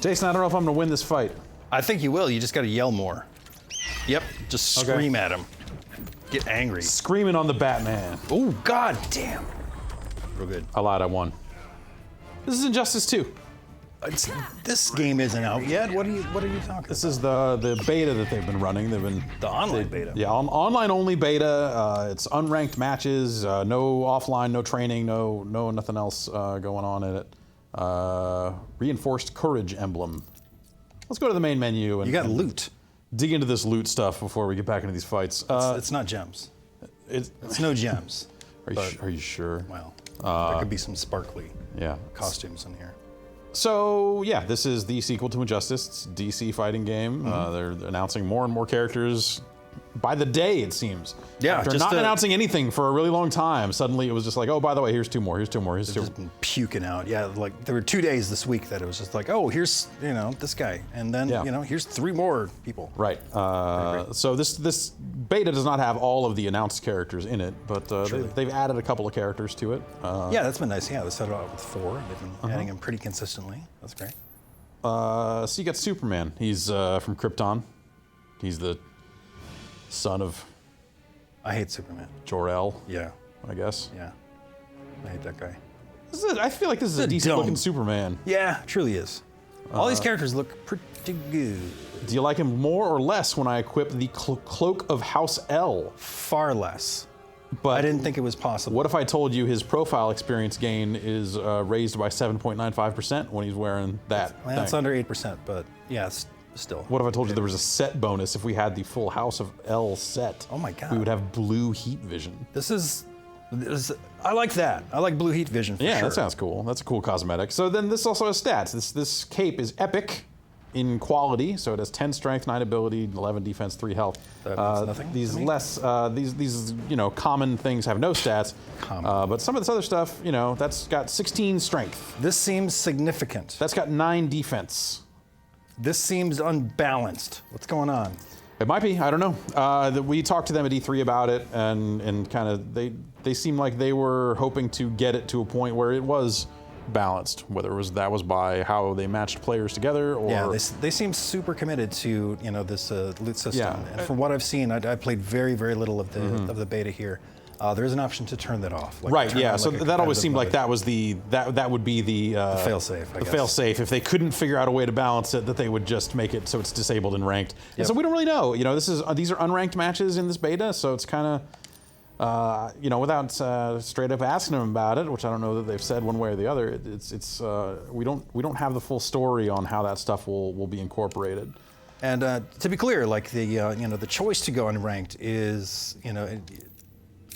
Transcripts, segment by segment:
Jason, I don't know if I'm gonna win this fight. I think you will. You just got to yell more. Yep. Just scream at him. Get angry. Screaming on the Batman. Oh, god damn. Real good. I lied, I won. This is Injustice 2. This game isn't out yet. What are you talking This is the beta that they've been running. They've been The online beta. Yeah, online only beta. It's unranked matches, no offline, no training, no nothing else going on in it. Reinforced courage emblem. Let's go to the main menu and You got loot. dig into this loot stuff before we get back into these fights. It's not gems. It's no gems. Are you sure? Well, there could be some sparkly Yeah. costumes in here. So yeah, this is the sequel to Injustice. It's a DC fighting game. They're announcing more and more characters by the day, it seems. Yeah, After just not announcing anything for a really long time, suddenly it was just like, oh, by the way, here's two more, here's two more, here's two. Just been puking out. Yeah, like there were 2 days this week that it was just like, oh, here's this guy, and then here's 3 more people. Right. So this beta does not have all of the announced characters in it, but they've added a couple of characters to it. Yeah, that's been nice. Yeah, they started out with 4. They've been adding them pretty consistently. That's great. So you got Superman. He's from Krypton. He's the son of I hate Superman. Jor-El, Yeah, I guess. yeah. I hate that guy. I feel like this is a This is decent dumb. looking Superman. Yeah, truly is. All these characters look pretty good. Do you like him more or less when I equip the Cloak of House L? Far less. But I didn't think it was possible. What if I told you his profile experience gain is raised by 7.95% when he's wearing that Well, thing? it's under 8%, but yeah, still. What if I told you there was a set bonus if we had the full House of L set? Oh my God. We would have blue heat vision. This is I like that. I like blue heat vision for Yeah, sure. that sounds cool. That's a cool cosmetic. So then this also has stats. This cape is epic in quality, so it has 10 strength, 9 ability, 11 defense, 3 health. That means nothing These to me? these common things have no stats. But some of this other stuff, that's got 16 strength. This seems significant. That's got 9 defense. This seems unbalanced. What's going on? It might be. I don't know. We talked to them at E3 about it, and kind of they seem like they were hoping to get it to a point where it was balanced. Whether that was by how they matched players together, or Yeah, they seem super committed to this loot system. Yeah. And from what I've seen, I played very very little of the beta here. There is an option to turn that off. Like right. turn Yeah. on, So like, a that always competitive seemed like mode. that was that would be the fail-safe, I The guess. fail-safe. If they couldn't figure out a way to balance it, that they would just make it so it's disabled and ranked. And Yep. so we don't really know. These are unranked matches in this beta, so it's kind of without straight up asking them about it, which I don't know that they've said one way or the other. We don't have the full story on how that stuff will be incorporated. And to be clear, like the choice to go unranked is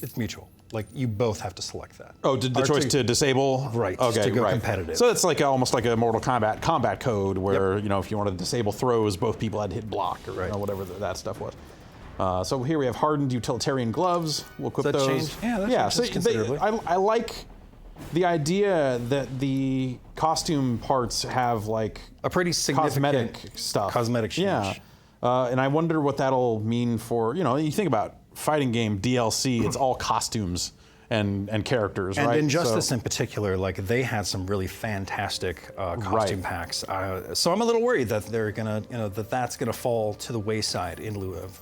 it's mutual. Like you both have to select that. Oh, the Or choice to disable? Right, Okay, to go right. competitive. So it's like almost like a Mortal Kombat combat code where, if you wanted to disable throws, both people had to hit block or Right. whatever that stuff was. So here we have hardened utilitarian gloves. We'll equip Does that those. change? Yeah, that changes considerably. I like the idea that the costume parts have like A pretty significant cosmetic stuff. cosmetic change. Yeah. And I wonder what that'll mean for, you think about fighting game DLC, it's all costumes and characters, And right? Injustice So- in particular, like they had some really fantastic costume Right. packs. So I'm a little worried that they're gonna, that's gonna fall to the wayside in lieu of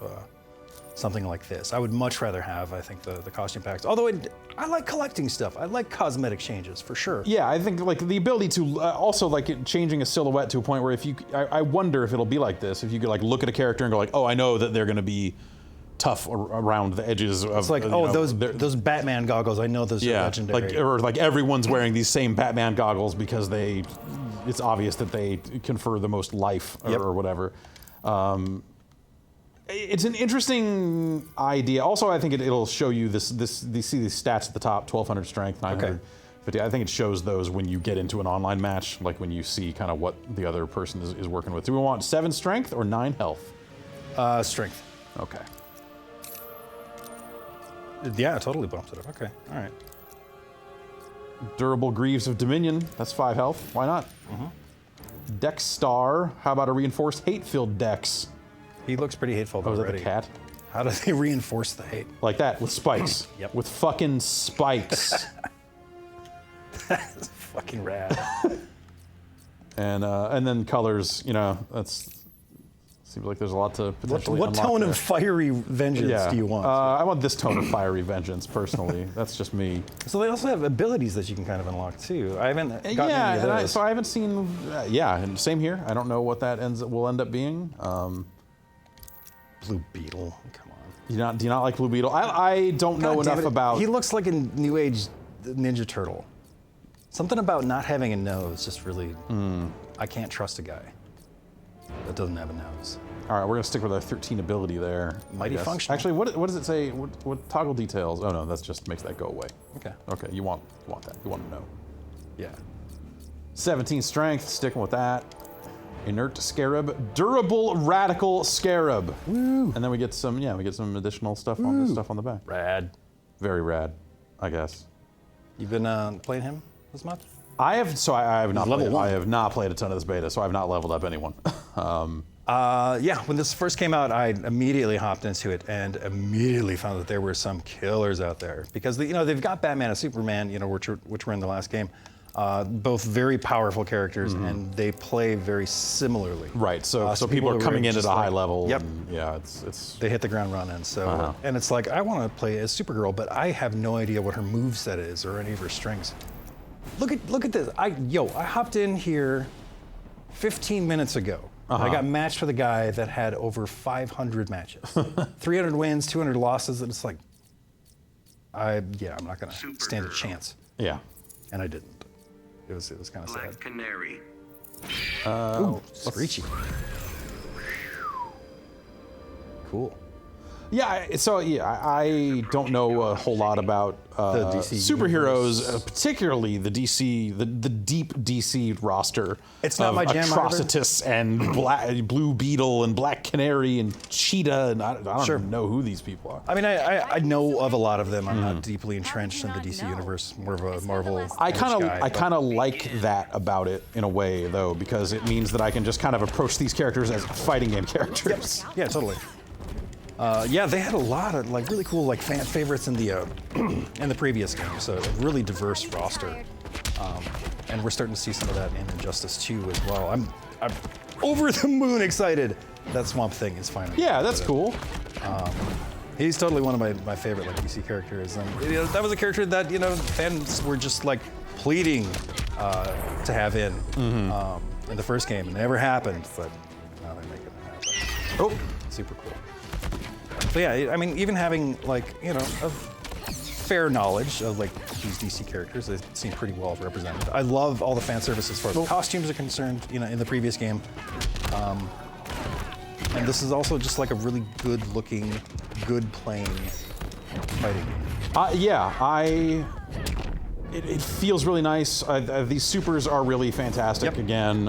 something like this. I would much rather have, I think, the costume packs. Although I like collecting stuff. I like cosmetic changes for sure. Yeah, I think like the ability to also like changing a silhouette to a point where I wonder if it'll be like this. If you could like look at a character and go like, oh, I know that they're going to be tough around the edges of. It's like, those Batman goggles. I know those are legendary. like everyone's wearing these same Batman goggles because it's obvious that they confer the most life or whatever. It's an interesting idea. Also, I think it'll show you you see these stats at the top: 1,200 strength, 950. I think it shows those when you get into an online match, like when you see kind of what the other person is working with. Do we want 7 strength or 9 health? Strength. Okay. Yeah, it totally bumps it up. Okay, all right. Durable Greaves of Dominion. That's 5 health. Why not? Dex Star. How about a reinforced hate-filled Dex? He looks pretty hateful Oh, is that already. the cat? How do they reinforce the hate? Like that, with spikes. Yep. With fucking spikes. Fucking rad. And then colors, you know, that's seems like there's a lot to potentially What unlock tone there. of fiery vengeance do you want? I want this tone of fiery vengeance, personally. That's just me. So they also have abilities that you can kind of unlock too. I haven't gotten any of Yeah, those. so I haven't seen. Yeah, and same here. I don't know what that will end up being. Blue Beetle, come on. Do you not like Blue Beetle? I don't know God damn enough it. about. He looks like a New Age Ninja Turtle. Something about not having a nose just really. I can't trust a guy that doesn't have a nose. All right, we're gonna stick with our 13 ability there. I Mighty guess. functional. Actually, what does it say? What toggle details? Oh no, that just makes that go away. Okay. Okay, you want that. You want to know. Yeah. 17 strength, sticking with that. Inert Scarab, Durable Radical Scarab. Woo. And then we get some additional stuff on this stuff on the back. Rad. Very rad, I guess. You've been playing him this much? I have not level played, 1. I have not played a ton of this beta, so I've not leveled up anyone. Yeah, when this first came out, I immediately hopped into it and immediately found that there were some killers out there because they've got Batman and Superman, which were in the last game, both very powerful characters and they play very similarly. Right. So So people are were coming in at just a high like- level. Yep. And yeah, it's. They hit the ground running. So and it's like I want to play as Supergirl, but I have no idea what her moveset is or any of her strengths. Look at this. I hopped in here 15 minutes ago. I got matched with a guy that had over 500 matches, 300 wins, 200 losses, and it's like, I'm not gonna stand a chance, Yeah. and I didn't. It was kind of sad. Black Canary. Ooh, Screechy. Cool. Yeah, I don't know a whole lot about The DC superheroes, universe. Particularly the DC, the deep DC roster. It's not of my jam either. Atrocitus and Blue Beetle and Black Canary and Cheetah, and I don't Sure. even know who these people are. I mean, I know of a lot of them. I'm not deeply entrenched in the DC universe. More of a Marvel. I kind guy, of like that about it in a way, though, because it means that I can just kind of approach these characters as fighting game characters. Yeah, totally. Yeah, they had a lot of really cool fan favorites in the in the previous game. So a really diverse roster, and we're starting to see some of that in Injustice 2 as well. I'm over the moon excited that Swamp Thing is finally. Yeah, that's cool. He's totally one of my favorite DC characters, and that was a character that fans were just pleading to have in the first game. It never happened, but now they're making it happen. Oh, Super cool. So yeah, I mean, even having a fair knowledge of these DC characters, they seem pretty well represented. I love all the fan service as far as the costumes are concerned. In the previous game, and this is also just a really good-looking, good-playing fighting game. It feels really nice. These supers are really fantastic Yep. again.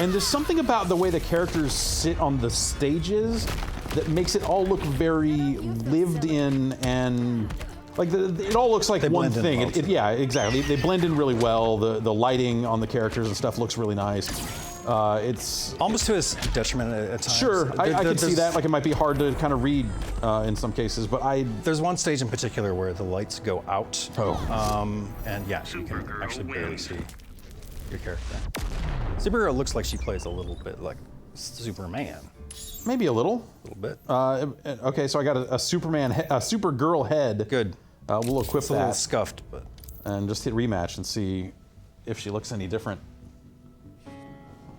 And there's something about the way the characters sit on the stages that makes it all look very lived in and it all looks like They one blend in thing. well, too. Yeah, exactly. They blend in really well. The lighting on the characters and stuff looks really nice. It's Almost to its detriment at times. sure. I can see There's- that. It might be hard to kind of read in some cases, but There's one stage in particular where the lights go out. Oh. And yeah, you can Supergirl actually barely wins. see your character. Supergirl looks like she plays a little bit like Superman. maybe a little. A little bit. Okay, so I got a Supergirl head. Good. We'll equip It's a little that scuffed, but and just hit rematch and see if she looks any different.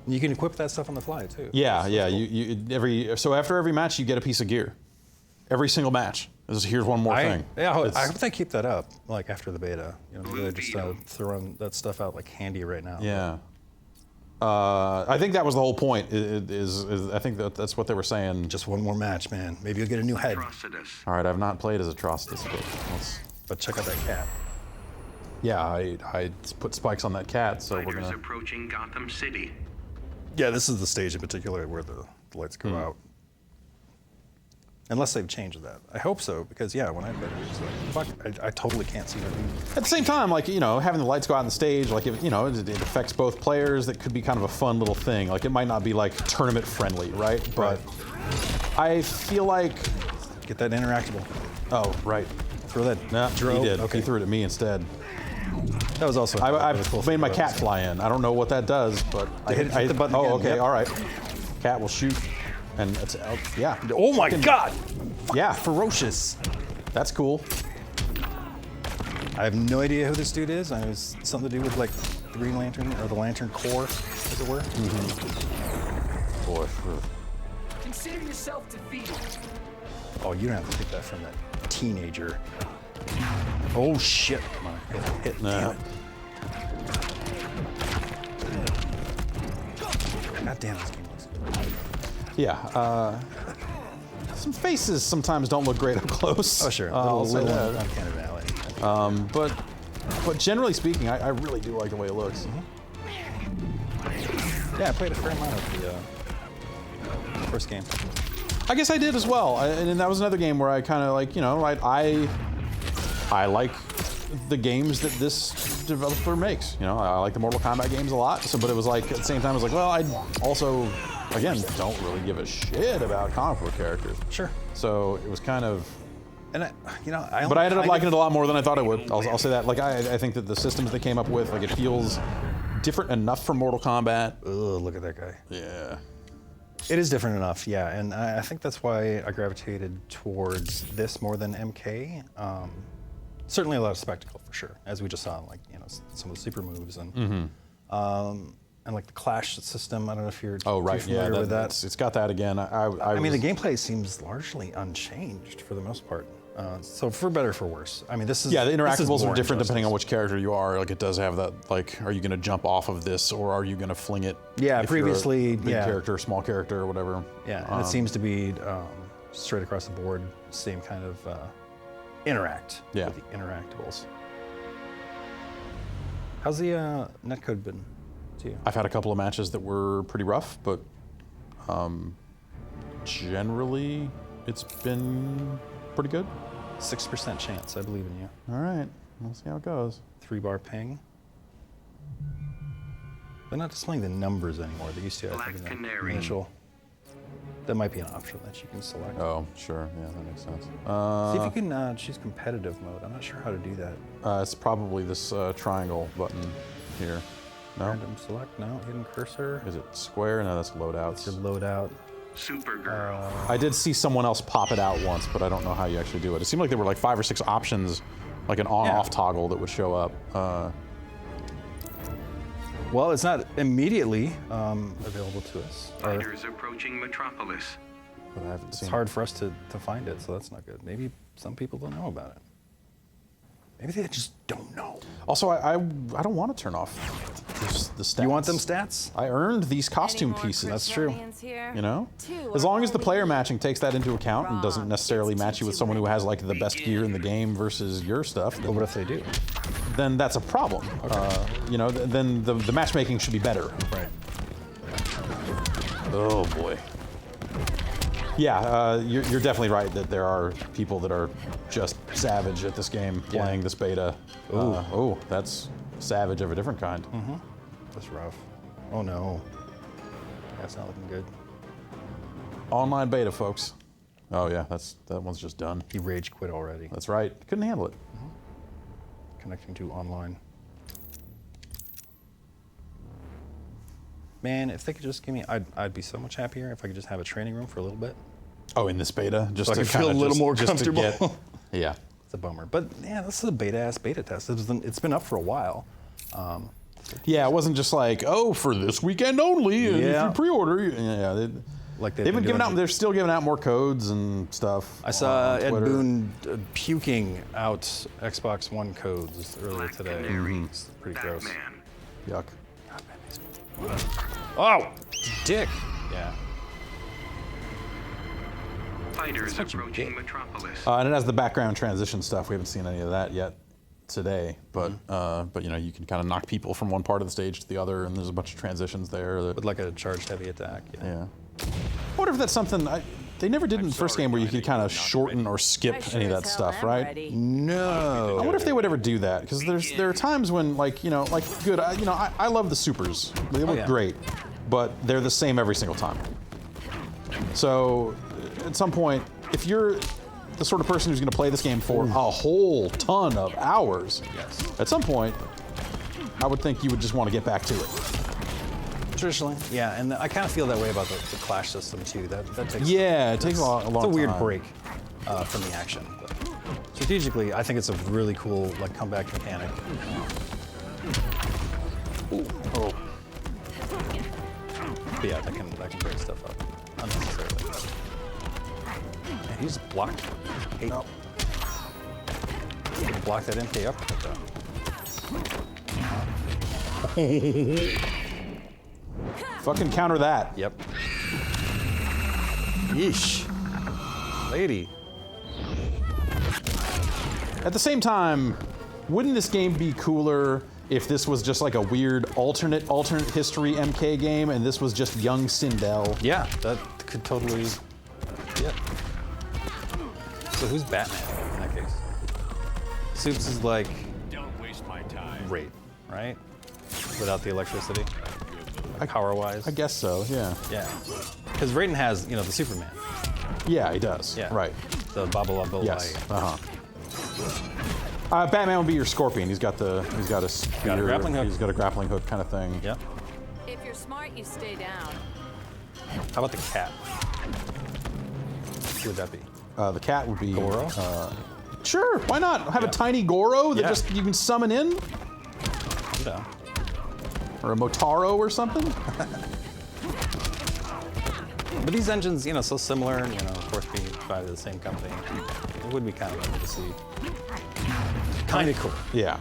you can equip that stuff on the fly too. Yeah, That's yeah. cool. So after every match, you get a piece of gear. Every single match. Here's one more thing. Yeah, I It's- hope they keep that up, after the beta. Maybe they just throwing that stuff out handy right now. Yeah. I think that was the whole point. I think that's what they were saying. Just one more match, man. Maybe you'll get a new head. Atrocitus. All right, I've not played as Atrocitus. But check out that cat. Yeah, I put spikes on that cat, so we're Fighters gonna. approaching Gotham City. Yeah, this is the stage in particular where the lights go out. Unless they've changed that. I hope so, because when I played it, it's fuck, I totally can't see that. At the same time, having the lights go out on the stage, it affects both players. That could be kind of a fun little thing. It might not be tournament friendly, right? But I feel like, Get that interactable. oh, right. Throw that No, dro. he did. Okay. He threw it at me instead. That was also. I've made my cat fly in. I don't know what that does, but I hit the button Oh, again, okay, yep. all right. Cat will shoot, and it's yeah. Oh my God! Yeah, Ferocious. that's cool. I have no idea who this dude is. I was something to do with like the Green Lantern or the Lantern Corps, as it were. Boy, Consider yourself defeated. Oh, you don't have to take that from that teenager. Oh shit! Come on, hit. Nah. God damn, this game looks good. Yeah. Some faces sometimes don't look great up close. Oh sure, I'll say little that. uncanny valley. But generally speaking, I really do like the way it looks. Yeah, I played a fair amount of the first game. I guess I did as well, and that was another game where I kind of like, you know, I like the games that this developer makes. You know, I like the Mortal Kombat games a lot. So, but it was like at the same time, I was like, well, I also, again, don't really give a shit about comic book characters. Sure. So it was kind of. And But I ended up liking it a lot more than I thought I would. I'll say that. Like I think that the systems they came up with, like it feels different enough from Mortal Kombat. Ugh, look at that guy. Yeah. It is different enough, yeah, and I think that's why I gravitated towards this more than MK. Certainly a lot of spectacle for sure, as we just saw, like some of the super moves and like the clash system. I don't know if you're Oh right, too familiar yeah. with that. It's got that again. I mean, the gameplay seems largely unchanged for the most part. So for better or for worse. I mean, this is Yeah, the this is interactables more are different depending on Injustice. which character you are. Like it does have that. Like, are you going to jump off of this or are you going to fling it? Yeah, if you're a previously, big yeah. character, small character, or whatever. Yeah, and it seems to be straight across the board, same kind of interact Yeah. with the interactables. How's the netcode been to you? I've had a couple of matches that were pretty rough, but generally it's been pretty good. 6% chance, I believe in you. All right, we'll see how it goes. 3-bar ping. They're not displaying the numbers anymore. They used to, I think, Black in the Canary. initial. That might be an option that you can select. Oh, sure. Yeah, that makes sense. See if you can choose competitive mode. I'm not sure how to do that. It's probably this triangle button here. No? Random select, no. Hidden cursor. Is it square? No, that's loadouts. To load out. Supergirl. I did see someone else pop it out once, but I don't know how you actually do it. It seemed like there were like 5 or 6 options, like an on-off toggle that would show up. Well, it's not immediately available to us. Or Fighters approaching Metropolis. But I haven't it's seen hard for us to find it, so that's not good. Maybe some people don't know about it. Maybe they just don't know. Also, I don't want to turn off the stats. You want them stats? I earned these costume pieces. That's true. You know? As long as the player matching takes that into account and doesn't necessarily match you with someone who has like the best gear in the game versus your stuff, But then, what if they do? then that's a problem. You know, then the matchmaking should be better. Right. Oh boy. Yeah, you're definitely right that there are people that are just savage at this game playing this beta. Oh, that's savage of a different kind. That's rough. Oh no. That's not looking good. Online beta, folks. Oh yeah, that one's just done. He rage quit already. That's right. Couldn't handle it. Connecting to online. Man, if they could just give me, I'd be so much happier if I could just have a training room for a little bit. Oh, in this beta, just So I to could feel kinda a little more just to comfortable. yeah. It's a bummer. But yeah, this is a beta-ass beta test. It's been up for a while. Yeah, it wasn't just like, oh, for this weekend only, and if Yeah. you pre-order, yeah. Like They've been giving out. They're still giving out more codes and stuff. I saw on Ed Twitter. Boon puking out Xbox One codes earlier Black today. Canary. It's pretty gross. Batman. Yuck. Oh, dick. Yeah. Fighters what you approaching get. Metropolis. And it has the background transition stuff. We haven't seen any of that yet today, but you know, you can kind of knock people from one part of the stage to the other, and there's a bunch of transitions there. With like a charged heavy attack. Yeah. I wonder if that's something they never did in the first game where you could kind of shorten or skip any of that stuff, right? No. I wonder if they would ever do that, because there are times when, like, you know, like, good, I love the supers. They look yeah. great, but they're the same every single time. So, at some point, if you're the sort of person who's going to play this game for a whole ton of hours, at some point, I would think you would just want to get back to it. Traditionally, yeah, and I kind of feel that way about the Clash system too. That takes It takes a long time. It's a weird break from the action. But strategically, I think it's a really cool like comeback mechanic. Oh. But yeah, that can break stuff up unnecessarily. Man, he just blocked. Hey. No. Block that MK up. Fucking counter that. Yep. Yeesh. Lady. At the same time, wouldn't this game be cooler if this was just like a weird alternate history MK game and this was just young Sindel? Yeah, that could totally. Yeah. So who's Batman in that case? Soups is like Don't waste my time. Raid, right? Without the electricity, power-wise. I guess so, yeah. Yeah. Because Raiden has, the Superman. Yeah, he does. Yeah. Right. The Babalabulai. Yes. Batman would be your Scorpion. He's got a spear, Got a grappling hook. He's got a grappling hook kind of thing. Yep. If you're smart, you stay down. How about the cat? Who would that be? The cat would be Goro? Sure, why not? Have a tiny Goro that Yeah. just you can summon in, I'm down. or a Motaro or something. But these engines, so similar, of course being by the same company, it would be kind of cool to see. Kind of cool. Yeah,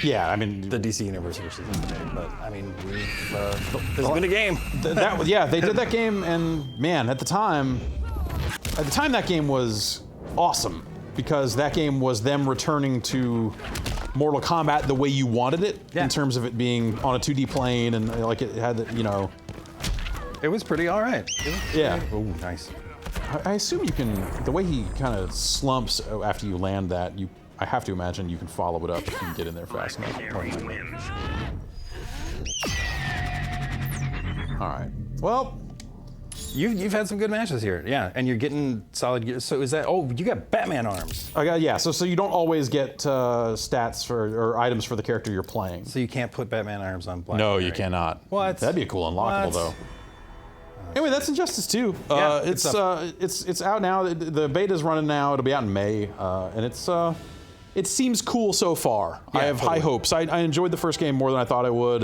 yeah. I mean, The DC Universe versus Infinite, but I mean, there's been a game. they did that game, and man, at the time that game was awesome because that game was them returning to Mortal Kombat the way you wanted it in terms of it being on a 2D plane and like it had, It was pretty all right. Yeah. Oh, nice. I assume you can, the way he kind of slumps after you land that, I have to imagine you can follow it up if you can get in there fast enough. Legendary wins. All right. Well, You've had some good matches here, yeah, and you're getting solid gear. So is that? Oh, you got Batman arms, so you don't always get stats or items for the character you're playing. so you can't put Batman arms on Black. No, Knight, you right? cannot. What? That'd be a cool unlockable What? though. Anyway, that's Injustice 2. Yeah, It's out now. The beta's running now. It'll be out in May, and it seems cool so far. I have high hopes. I enjoyed the first game more than I thought I would,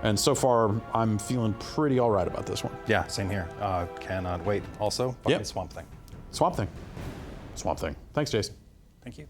and so far I'm feeling pretty all right about this one. Yeah, same here. Cannot wait. Also, Yep. Swamp Thing. Swamp Thing. Thanks, Jason. Thank you.